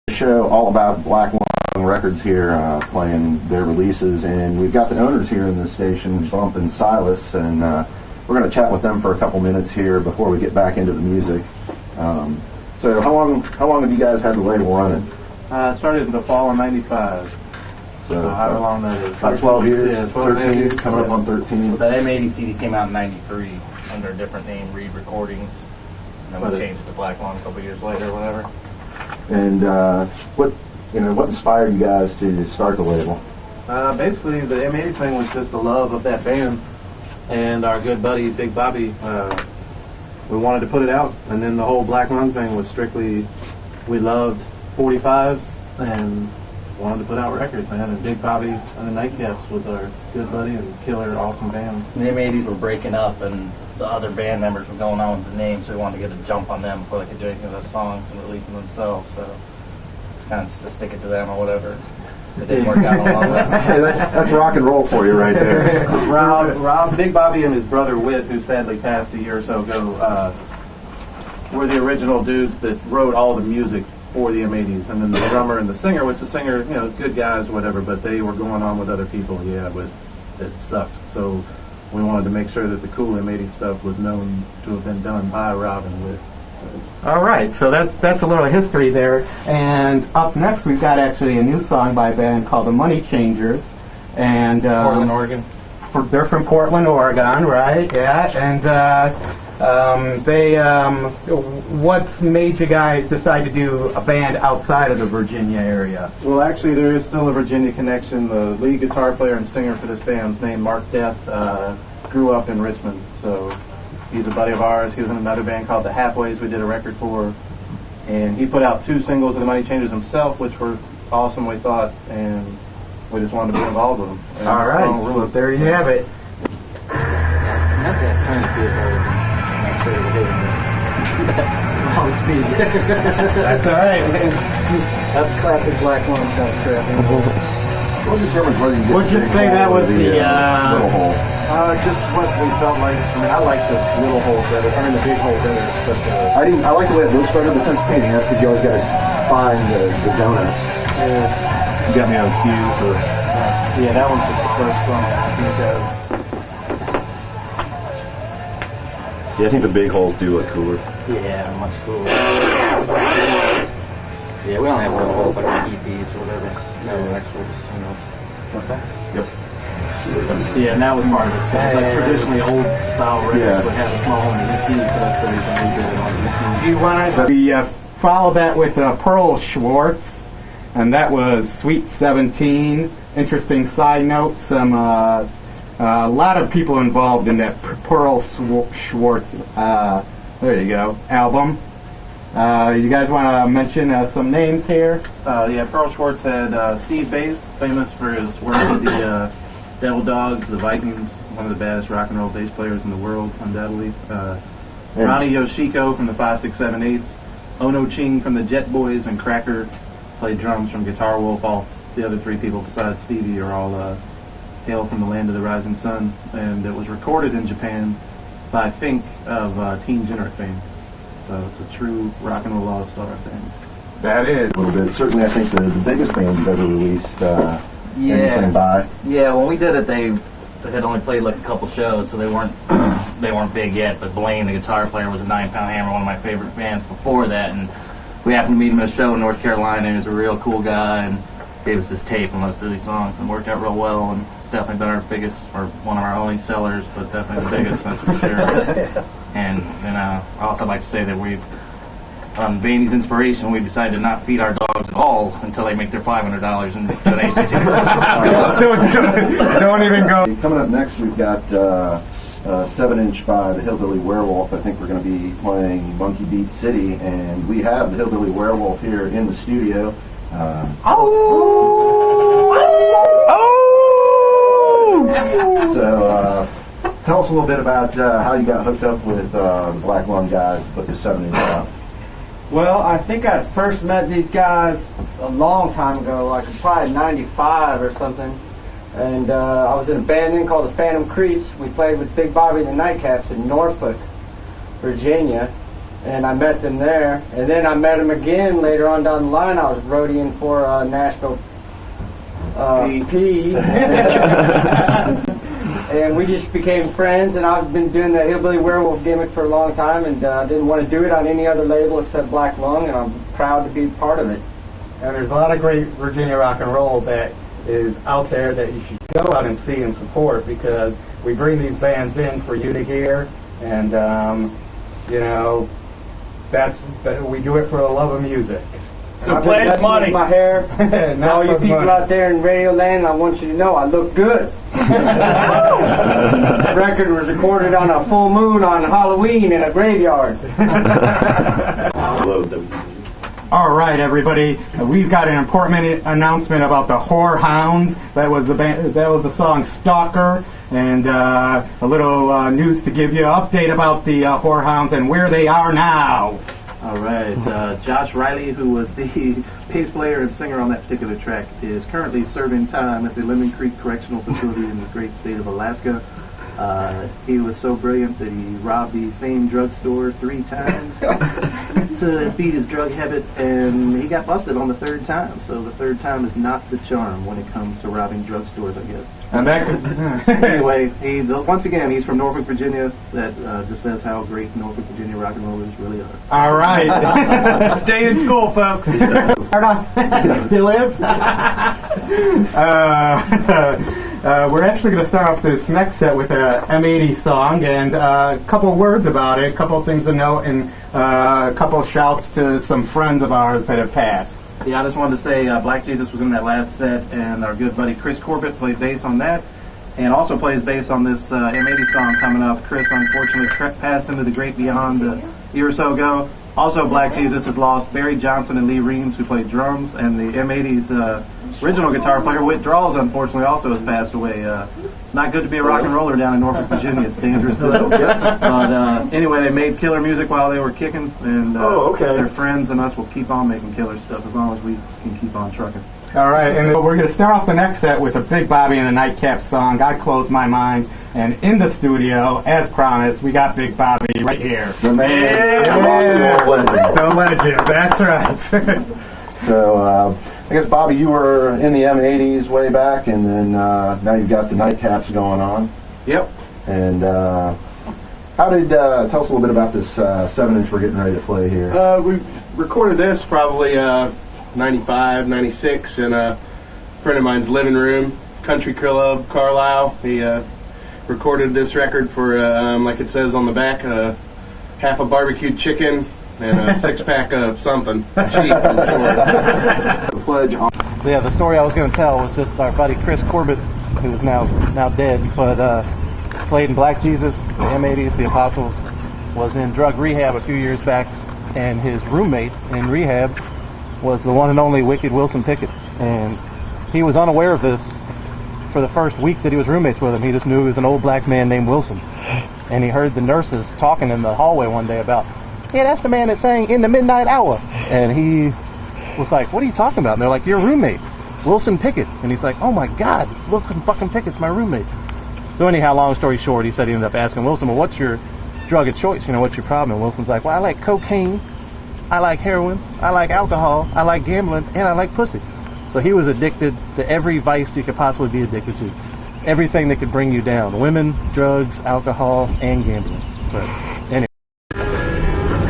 Show all about Black Lung Records here, playing their releases, and we've got the owners here in the station, Bump and Silas, and we're going to chat with them for a couple minutes here before we get back into the music. So how long have you guys had the label running? Started in the fall of '95. So how long that is? About 12 years. Yeah, 13 years. Coming up on 13. So that M80 CD came out in '93 under a different name, Reed Recordings, and then we changed it to Black Lung a couple years later, or whatever. And what inspired you guys to start the label? Basically, the M80 thing was just the love of that band, and our good buddy Big Bobby. We wanted to put it out, and then the whole Black Lung thing was strictly we loved 45s and wanted to put out records, man. And Big Bobby and the Nightcaps was our good buddy and killer, awesome band. The M80s were breaking up, and the other band members were going on with the name, so we wanted to get a jump on them before they could do anything with those songs and release them themselves. So it's kind of just to stick it to them or whatever. It didn't work out along that. Hey, that's rock and roll for you right there. Rob, Big Bobby and his brother Whit, who sadly passed a year or so ago, were the original dudes that wrote all the music for the M80s, and then the drummer and the singer, which the singer, good guys, whatever, but they were going on with other people, but it sucked. So we wanted to make sure that the cool M80s stuff was known to have been done by Rob and Whit. All right, so that's a little history there. And up next, we've got actually a new song by a band called the Moneychangers, and Portland, Oregon. They're from Portland, Oregon, right? Yeah, and what's made you guys decide to do a band outside of the Virginia area? Well, actually, there is still a Virginia connection. The lead guitar player and singer for this band's named Mark Death grew up in Richmond, so he's a buddy of ours. He was in another band called the Halfways we did a record for, and he put out 2 singles of the Moneychangers himself, which were awesome, we thought, and we just wanted to be involved with them. And all right, well, there you have it. That's trying to be a I'm sure we're doing Wrong speed. That's all right. That's classic Black Lung stuff, crap. What determines whether you get We'll just say that was the little hole? Just what we felt like. I mean, I like the little hole better. I mean, the big hole better. But I like the way it looks better than fence painting. That's because you always got to find the donuts. Yeah. You got me on cue for. Yeah, that one's just the first song. Yeah, I think the big holes do look cooler. Yeah, much cooler. Yeah, we don't have little holes like on EPs or whatever. No, actually just singles. Okay. Yep. Yeah, and that was part of it. So it's like traditionally old style records would have a small hole in the EP, so that's the reason we did it on the EP. You wanted to follow that with Pearl Schwartz, and that was Sweet 17. Interesting side note, a lot of people involved in that Pearl Schwartz, there you go, album. You guys want to mention some names here? Yeah, Pearl Schwartz had Steve Bays, famous for his work with the Devil Dogs, the Vikings, one of the baddest rock and roll bass players in the world, undoubtedly. Ronnie Yoshiko from the 5-6-7-8s, Ono Ching from the Jet Boys, and Cracker played drums from Guitar Wolf. All the other 3 people besides Stevie are all hail from the land of the rising sun, and it was recorded in Japan by Fink of Teen Jenner fame. So it's a true rock and roll all-star thing. That is a little bit. Certainly, I think the biggest band you've ever released anything by. Yeah, when we did it, they had only played like a couple shows, so they weren't big yet. But Blaine, the guitar player, was a 9-Pound Hammer, one of my favorite bands before that, and we happened to meet him at a show in North Carolina. He was a real cool guy and gave us this tape and let us do these songs, and worked out real well. And it's definitely been our biggest, or one of our only sellers, but definitely the biggest, that's for sure. And I also like to say that we've, on Vaney's inspiration, we decided to not feed our dogs at all until they make their $500 in donations. Don't even go. Coming up next, we've got 7-inch by the Hillbilly Werewolf. I think we're going to be playing Monkey Beat City, and we have the Hillbilly Werewolf here in the studio. So tell us a little bit about how you got hooked up with the Black Lung guys to put this 7-inch out. Well, I think I first met these guys a long time ago, like probably '95 or something. And I was in a band then called the Phantom Creeps. We played with Big Bobby and the Nightcaps in Norfolk, Virginia. and I met them there. And then I met them again later on down the line. I was roadieing for Nashville P. And we just became friends, and I've been doing the Hillbilly Werewolf gimmick for a long time, and didn't want to do it on any other label except Black Lung, and I'm proud to be part of it. And there's a lot of great Virginia rock and roll that is out there that you should go out and see and support, because we bring these bands in for you to hear, and you know, we do it for the love of music. So pledge money. My hair. All you people money. out there in Radio Land, I want you to know I look good. The record was recorded on a full moon on Halloween in a graveyard. All right, everybody. We've got an important announcement about the Horehounds. That was the song "Stalker," and a little news to give you. Update about the Horehounds and where they are now. All right, Josh Riley, who was the bass player and singer on that particular track, is currently serving time at the Lemon Creek Correctional Facility in the great state of Alaska. He was so brilliant that he robbed the same drugstore 3 times to beat his drug habit, and he got busted on the 3rd time. So the 3rd time is not the charm when it comes to robbing drugstores, I guess. And that Anyway, once again, he's from Norfolk, Virginia. That just says how great Norfolk, Virginia rock and rollers really are. All right. Stay in school, folks. Still is. We're actually going to start off this next set with a M80 song, and a couple words about it, a couple things to note, and a couple shouts to some friends of ours that have passed. Yeah, I just wanted to say Black Jesus was in that last set, and our good buddy Chris Corbett played bass on that, and also plays bass on this M80 song coming up. Chris unfortunately passed into the great beyond a year or so ago. Also, Black Jesus has lost Barry Johnson and Lee Reams, who played drums, and the M80's original guitar player, Whit Draws, unfortunately also has passed away. It's not good to be a rock and roller down in Norfolk, Virginia. It's dangerous business. But anyway, they made killer music while they were kicking, and their friends and us will keep on making killer stuff as long as we can keep on trucking. All right, and we're going to start off the next set with a Big Bobby and the Nightcap song, "God Closed My Mind." And in the studio, as promised, we got Big Bobby right here. The man, the legend, that's right. So, I guess, Bobby, you were in the M80s way back, and then now you've got the Nightcaps going on. Yep. And how did, tell us a little bit about this 7-inch we're getting ready to play here. We recorded this probably 95, 96 in a friend of mine's living room, Country Club, Carlisle. He recorded this record for, like it says on the back, half a barbecued chicken and a 6-pack of something cheap and short. The pledge on. Yeah, the story I was going to tell was just our buddy Chris Corbett, who is now dead, but played in Black Jesus, the M80s, the Apostles, was in drug rehab a few years back, and his roommate in rehab was the one and only wicked Wilson Pickett, and he was unaware of this for the first week that he was roommates with him. He just knew he was an old black man named Wilson, and he heard the nurses talking in the hallway one day about, "Yeah, that's the man that sang In the Midnight Hour," and he was like, "What are you talking about?" And they're like, "Your roommate, Wilson Pickett," and he's like, "Oh my God, Wilson fucking Pickett's my roommate." So anyhow, long story short, he said he ended up asking Wilson, "Well, what's your drug of choice? You know, what's your problem?" And Wilson's like, "Well, I like cocaine, I like heroin, I like alcohol, I like gambling, and I like pussy." So he was addicted to every vice you could possibly be addicted to. Everything that could bring you down. Women, drugs, alcohol, and gambling. But anyway.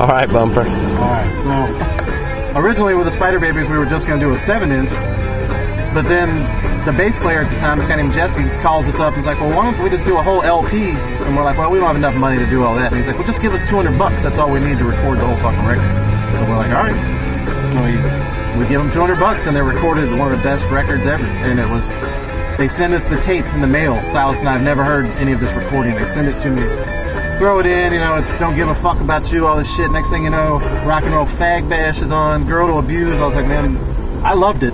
All right, Bumper. Alright, so originally with the Spider Babies we were just going to do a 7-inch, but then the bass player at the time, this guy named Jesse, calls us up and he's like, "Well, why don't we just do a whole LP?" And we're like, "Well, we don't have enough money to do all that." And he's like, "Well, just give us $200, that's all we need to record the whole fucking record." So we're like, "Alright." So we give them $200 and they recorded one of the best records ever. And it was, they send us the tape in the mail. Silas and I have never heard any of this recording. They send it to me, throw it in, you know, it's don't give a fuck about you, all this shit. Next thing you know, Rock and Roll Fag Bash is on, Girl to Abuse. I was like, man, I loved it.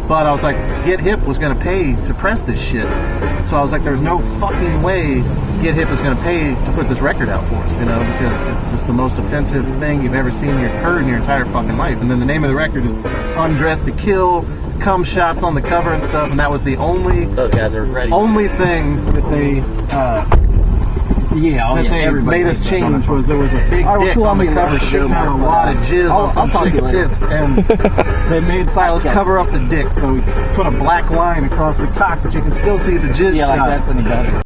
But I was like, Get Hip was going to pay to press this shit. So I was like, there's no fucking way Get Hip is going to pay to put this record out for us, you know, because it's just the most offensive thing you've ever seen or heard in your entire fucking life. And then the name of the record is Undressed to Kill, cum shots on the cover and stuff, and that was the only Those guys are ready. only thing that they Yeah, that they made us change was there was a big dick on the cover shooting out a lot of jizz on some chick's tits, and they made Silas cover up the dick, so we put a black line across the cock, but you can still see the jizz shot. like that's any better.